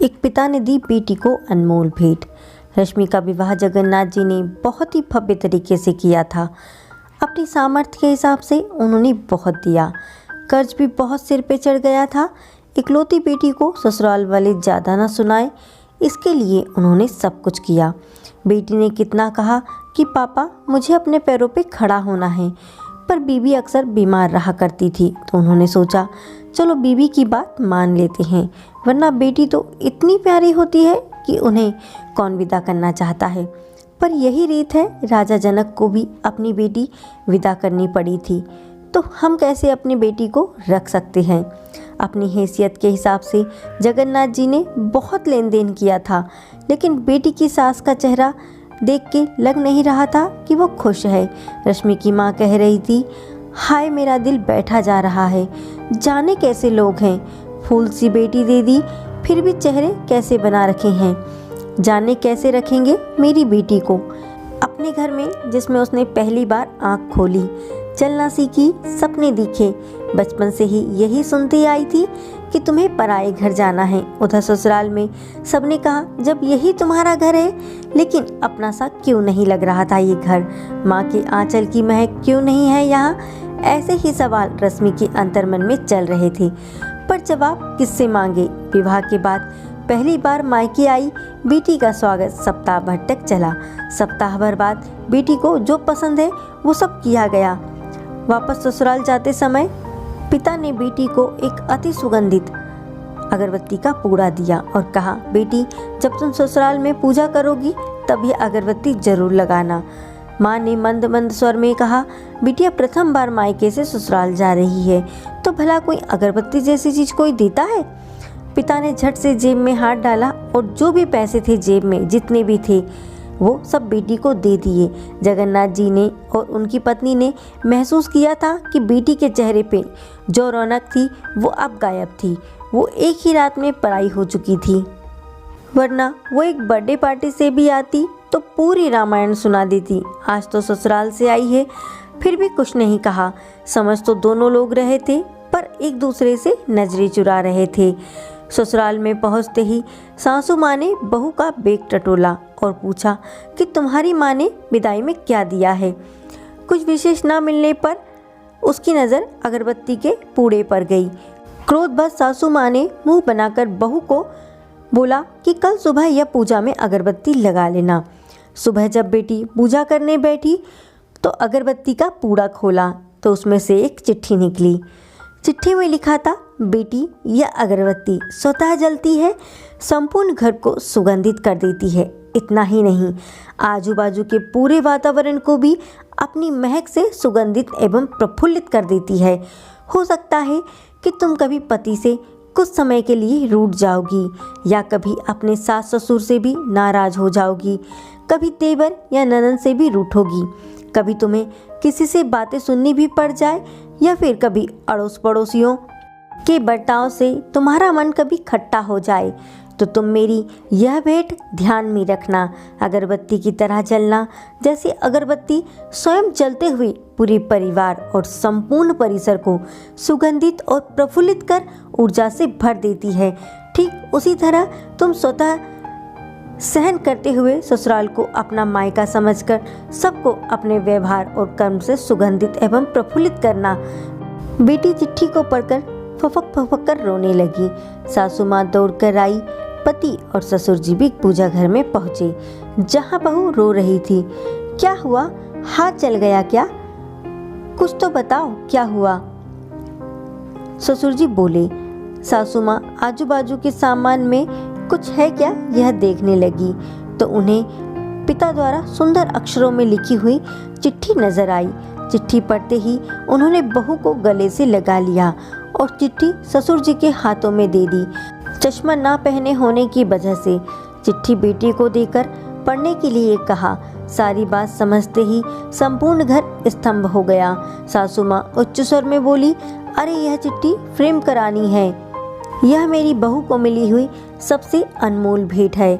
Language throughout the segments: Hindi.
एक पिता ने दी बेटी को अनमोल भेंट। रश्मि का विवाह जगन्नाथ जी ने बहुत ही भव्य तरीके से किया था। अपनी सामर्थ्य के हिसाब से उन्होंने बहुत दिया। कर्ज भी बहुत सिर पे चढ़ गया था। इकलौती बेटी को ससुराल वाले ज़्यादा ना सुनाए, इसके लिए उन्होंने सब कुछ किया। बेटी ने कितना कहा कि पापा मुझे अपने पैरों पे खड़ा होना है, पर बीबी अक्सर बीमार रहा करती थी, तो उन्होंने सोचा चलो बीबी की बात मान लेते हैं, वरना बेटी तो इतनी प्यारी होती है कि उन्हें कौन विदा करना चाहता है। पर यही रीत है, राजा जनक को भी अपनी बेटी विदा करनी पड़ी थी, तो हम कैसे अपनी बेटी को रख सकते हैं। अपनी हैसियत के हिसाब से जगन्नाथ जी ने बहुत लेन देन किया था, लेकिन बेटी की सास का चेहरा देख के लग नहीं रहा था कि वो खुश है। रश्मि की माँ कह रही थी, हाय मेरा दिल बैठा जा रहा है, जाने कैसे लोग हैं, फूल सी बेटी दे दी फिर भी चेहरे कैसे बना रखे हैं, जाने कैसे रखेंगे मेरी बेटी को। अपने घर में जिसमें उसने पहली बार आँख खोली, चलना सीखी, सपने दिखे, बचपन से ही यही सुनती आई थी कि तुम्हें पराए घर जाना है। उधर ससुराल में सबने कहा जब यही तुम्हारा घर है, लेकिन अपना सा क्यों नहीं लग रहा था ये घर, माँ के आंचल की महक क्यों नहीं है यहाँ। ऐसे ही सवाल रश्मि के अंतर्मन में चल रहे थे, पर जवाब किससे मांगे। विवाह के बाद पहली बार मायके आई बेटी का स्वागत सप्ताह भर तक चला। सप्ताह भर बाद बेटी को जो पसंद है वो सब किया गया। वापस ससुराल जाते समय पिता ने बेटी को एक अति सुगंधित अगरबत्ती का पूड़ा दिया और कहा, बेटी जब तुम ससुराल में पूजा करोगी तब ये अगरबत्ती जरूर लगाना। माँ ने मंद मंद स्वर में कहा, बिटिया प्रथम बार मायके से ससुराल जा रही है, तो भला कोई अगरबत्ती जैसी चीज कोई देता है। पिता ने झट से जेब में हाथ डाला और जो भी पैसे थे जेब में, जितने भी थे, वो सब बेटी को दे दिए। जगन्नाथ जी ने और उनकी पत्नी ने महसूस किया था कि बेटी के चेहरे पे जो रौनक थी वो अब गायब थी। वो एक ही रात में पराई हो चुकी थी, वरना वो एक बर्थडे पार्टी से भी आती तो पूरी रामायण सुना देती। आज तो ससुराल से आई है, फिर भी कुछ नहीं कहा। समझ तो दोनों लोग रहे थे, पर एक दूसरे से नजरें चुरा रहे थे। ससुराल में पहुंचते ही सासू माँ ने बहू का बेग टटोला और पूछा कि तुम्हारी माँ ने विदाई में क्या दिया है। कुछ विशेष ना मिलने पर उसकी नज़र अगरबत्ती के पूड़े पर गई। क्रोधवश सासू माँ ने मुंह बनाकर बहू को बोला कि कल सुबह यह पूजा में अगरबत्ती लगा लेना। सुबह जब बेटी पूजा करने बैठी तो अगरबत्ती का पूड़ा खोला तो उसमें से एक चिट्ठी निकली। चिट्ठी में लिखा था, बेटी यह अगरबत्ती स्वतः जलती है, संपूर्ण घर को सुगंधित कर देती है। इतना ही नहीं, आजू बाजू के पूरे वातावरण को भी अपनी महक से सुगंधित एवं प्रफुल्लित कर देती है। हो सकता है कि तुम कभी पति से कुछ समय के लिए रूठ जाओगी, या कभी अपने सास ससुर से भी नाराज हो जाओगी, कभी देवर या ननद से भी रूठोगी, कभी तुम्हें किसी से बातें सुननी भी पड़ जाए, या फिर कभी अड़ोस पड़ोसियों के बर्ताव से तुम्हारा मन कभी खट्टा हो जाए, तो तुम मेरी यह भेंट ध्यान में रखना। अगरबत्ती की तरह जलना, जैसे अगरबत्ती स्वयं जलते हुए पूरे परिवार और संपूर्ण परिसर को सुगंधित और प्रफुल्लित कर ऊर्जा से भर देती है, ठीक उसी तरह तुम स्वतः सहन करते हुए ससुराल को अपना मायका समझकर सबको अपने व्यवहार और कर्म से सुगंधित एवं प्रफुल्लित करना। बेटी चिट्ठी को पढ़कर फफक फफक कर रोने लगी। सासू माँ दौड़कर आई। पति और ससुर जी भी पूजा घर में पहुंचे, जहां बहू रो रही थी। क्या हुआ, हाथ जल गया क्या? कुछ तो बताओ क्या हुआ? ससुर जी बोले। सासू माँ आजू बाजू के सामान में कुछ है क्या यह देखने लगी, तो उन्हें पिता द्वारा सुंदर अक्षरों में लिखी हुई चिट्ठी नजर आई। चिट्ठी पढ़ते ही उन्होंने बहू को गले से लगा लिया और चिट्ठी ससुर जी के हाथों में दे दी। चश्मा ना पहने होने की वजह से चिट्ठी बेटी को देकर पढ़ने के लिए कहा। सारी बात समझते ही संपूर्ण घर स्तंभ हो गया। सासू माँ उच्च स्वर में बोली, अरे यह चिट्ठी फ्रेम करानी है, यह मेरी बहू को मिली हुई सबसे अनमोल भेंट है।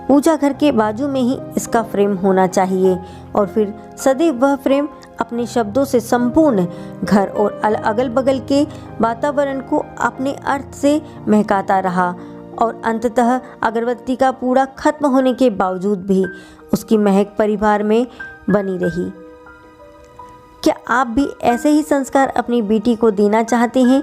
पूजा घर के बाजू में ही इसका फ्रेम होना चाहिए, और फिर सदैव वह फ्रेम अपने शब्दों से संपूर्ण घर और अगल बगल के वातावरण को अपने अर्थ से महकाता रहा और अंततः अगरबत्ती का पूरा खत्म होने के बावजूद भी उसकी महक परिवार में बनी रही। क्या आप भी ऐसे ही संस्कार अपनी बेटी को देना चाहते हैं?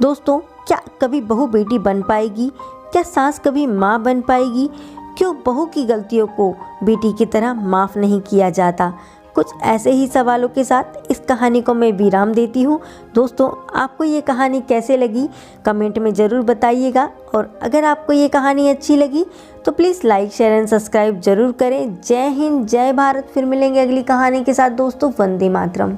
दोस्तों, क्या कभी बहू बेटी बन पाएगी? क्या सास कभी माँ बन पाएगी? क्यों बहू की गलतियों को बेटी की तरह माफ़ नहीं किया जाता? कुछ ऐसे ही सवालों के साथ इस कहानी को मैं विराम देती हूँ। दोस्तों, आपको ये कहानी कैसे लगी कमेंट में ज़रूर बताइएगा, और अगर आपको ये कहानी अच्छी लगी तो please like, share and subscribe ज़रूर करें। जय हिंद, जय भारत। फिर मिलेंगे अगली कहानी के साथ दोस्तों। वंदे मातरम।